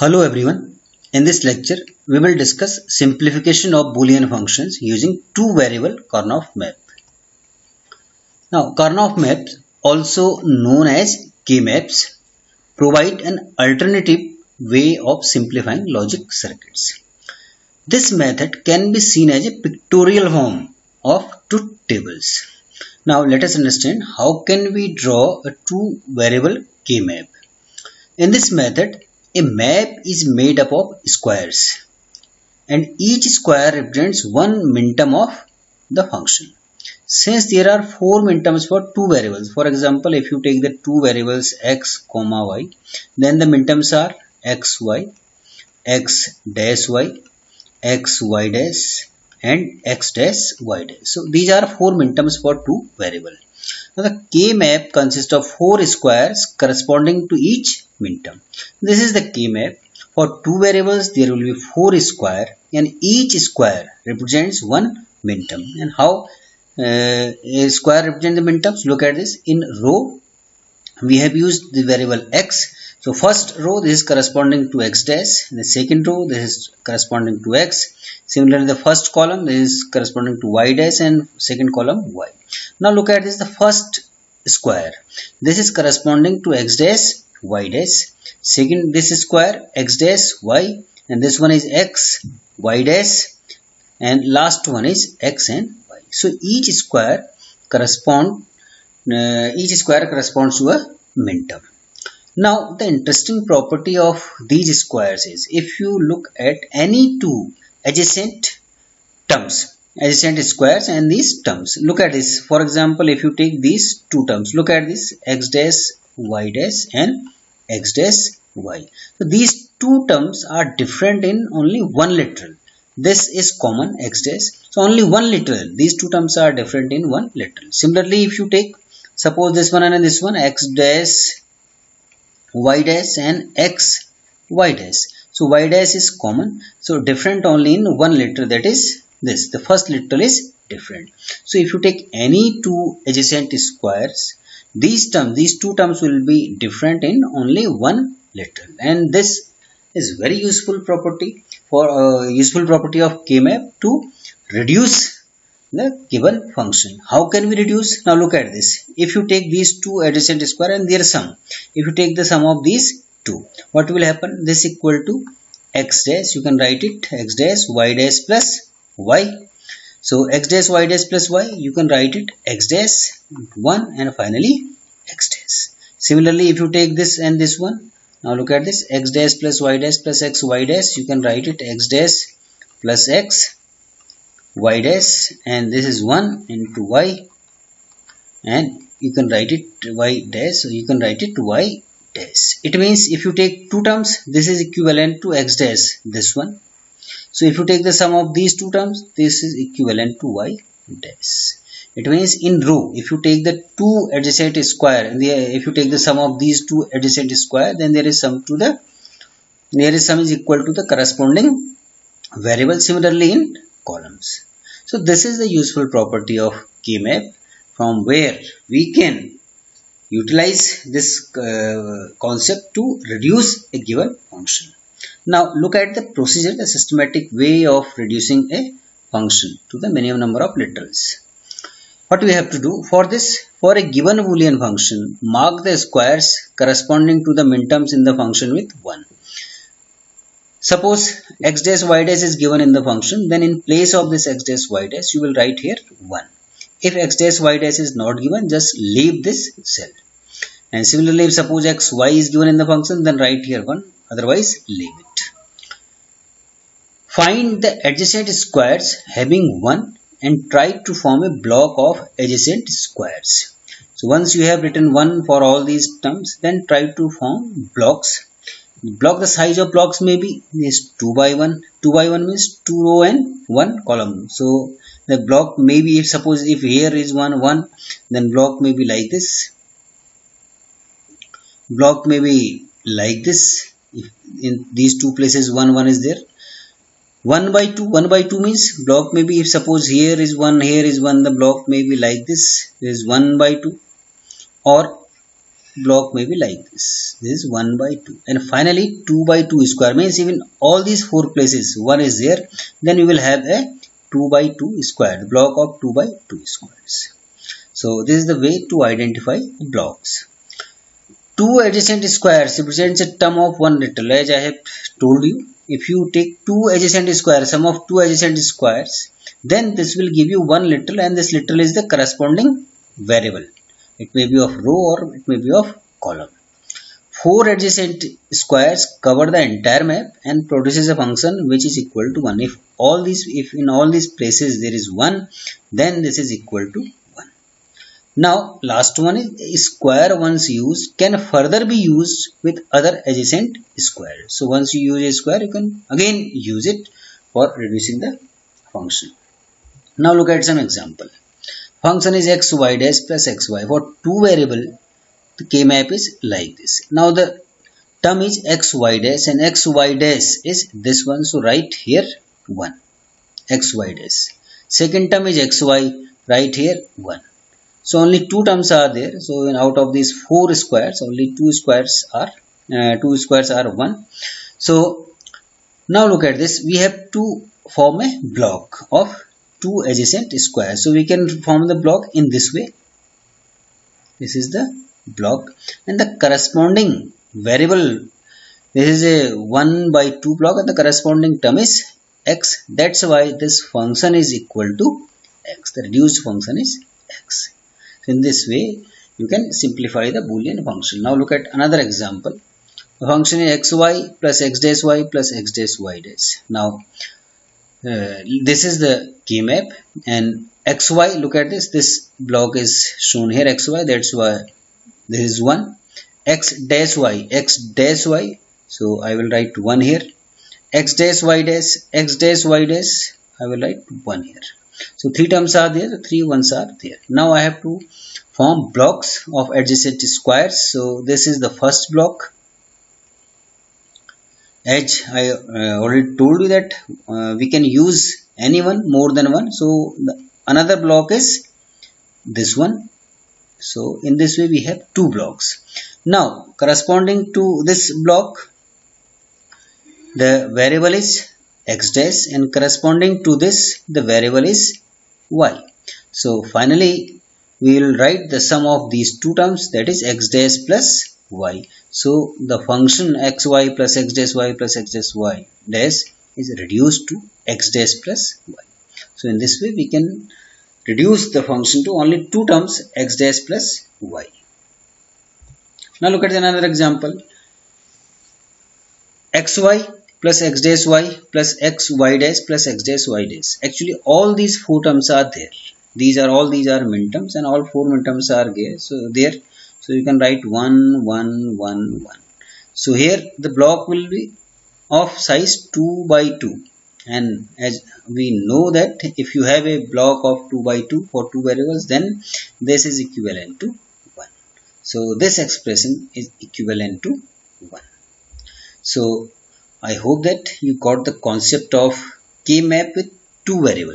Hello everyone. In this lecture, we will discuss simplification of Boolean functions using two variable Karnaugh map. Now, Karnaugh maps, also known as K-maps, provide an alternative way of simplifying logic circuits. This method can be seen as a pictorial form of truth tables. Now, let us understand how can we draw a two variable K-map. In this method, a map is made up of squares and each square represents one minterm of the function. Since there are four minterms for two variables, for example, if you take the two variables x, y, then the minterms are xy, x dash y, xy dash and x dash y dash. So these are four minterms for two variables. Now the K-map consists of four squares corresponding to each minterm. This is the K-map. For two variables, there will be four squares and each square represents one minterm. And how a square represents the minterms? Look at this. In row, we have used the variable x. So first row, this is corresponding to x dash. The second row, this is corresponding to x. Similarly, the first column, this is corresponding to y dash and second column y. Now look at this, the first square. This is corresponding to x dash, y dash. Second, this square, x dash, y. And this one is x, y dash. And last one is x and y. So each square corresponds to a minterm. Now the interesting property of these squares is if you look at any two adjacent terms, adjacent squares and these terms, look at this. For example, if you take these two terms, look at this, x dash, y dash and x dash, y. So these two terms are different in only one literal. This is common, x dash. So only one literal. These two terms are different in one literal. Similarly, if you take, suppose this one and this one, x dash, y dash and x, y dash. So y dash is common. So different only in one literal, that is this. The first literal is different. So if you take any two adjacent squares, these two terms will be different in only one literal. And this is very useful property for useful property of K-map to reduce the given function. How can we reduce? Now look at this. If you take these two adjacent square and their sum, if you take the sum of these two, what will happen? This equal to x dash, you can write it x dash, y dash plus y. So x dash, y dash plus y, you can write it x dash 1 and finally x dash. Similarly, if you take this and this one, now look at this, x dash plus y dash plus x y dash, you can write it x dash plus x y dash, and this is 1 into y, and you can write it y dash, so you can write it y dash. It means if you take two terms, this is equivalent to x dash, this one. So if you take the sum of these two terms, this is equivalent to y dash. It means in row, if you take the two adjacent square, if you take the sum of these two adjacent square, then there is sum to the nearest sum is equal to the corresponding variable. Similarly in columns. So this is the useful property of K-map, from where we can utilize this concept to reduce a given function. Now look at the procedure, the systematic way of reducing a function to the minimum number of literals. What we have to do for this, for a given Boolean function, mark the squares corresponding to the minterms in the function with 1. Suppose x dash y dash is given in the function, then in place of this x dash y dash, you will write here 1. If x dash y dash is not given, just leave this cell. And similarly, if suppose x y is given in the function, then write here 1, otherwise leave it. Find the adjacent squares having 1 and try to form a block of adjacent squares. So once you have written 1 for all these terms, then try to form blocks. The size of blocks may be is 2 by 1. 2 by 1 means 2 row and 1 column. So the block may be, if suppose if here is 1, then block may be like this. Block may be like this. If in these two places 1 is there. 1 by 2 means block may be, if suppose here is 1, here is 1, the block may be like this. There is 1 by 2. Or block may be like this. This is 1 by 2. And finally 2 by 2 square means even all these 4 places 1 is there. Then you will have a 2 by 2 squared block of 2 by 2 squares. So this is the way to identify blocks. Two adjacent squares represents a term of one literal. As I have told you, if you take two adjacent squares, sum of two adjacent squares, then this will give you one literal, and this literal is the corresponding variable. It may be of row or it may be of column. Four adjacent squares cover the entire map and produces a function which is equal to 1. If in all these places there is 1, then this is equal to 1. Now last one is square once used can further be used with other adjacent squares. So once you use a square, you can again use it for reducing the function. Now look at some example. Function is xy dash plus xy. For two variable, the k-map is like this. Now the term is xy dash and xy dash is this one. So write here 1 xy dash. Second term is xy. Write here 1. So only two terms are there. So out of these four squares, only two squares are 1. So now look at this. We have to form a block of two adjacent squares. So we can form the block in this way. This is the block and the corresponding variable. This is a 1 by 2 block and the corresponding term is x. That's why this function is equal to x. The reduced function is x. So in this way, you can simplify the Boolean function. Now look at another example. The function is xy plus x dash y plus x dash y dash. Now this is the k-map and xy, look at this. This block is shown here xy. That's why this is 1. X dash y. So I will write 1 here. X dash y dash. I will write 1 here. So three terms are there, three ones are there. Now I have to form blocks of adjacent squares. So this is the first block. As I already told you that we can use any one, more than one. So another block is this one. So in this way we have two blocks. Now corresponding to this block, the variable is x dash and corresponding to this the variable is y. So finally we will write the sum of these two terms, that is x dash plus y. So the function xy plus x dash y plus x dash y dash is reduced to x dash plus y. So in this way we can reduce the function to only two terms, x dash plus y. Now look at another example. Xy plus x dash y plus xy dash plus x dash y dash. Actually all these four terms are there. These are minterms and all four minterms are there. So you can write 1, 1, 1, 1. So here the block will be of size 2 by 2. And as we know that if you have a block of 2 by 2 for two variables, then this is equivalent to 1. So this expression is equivalent to 1. So I hope that you got the concept of k-map with two variables.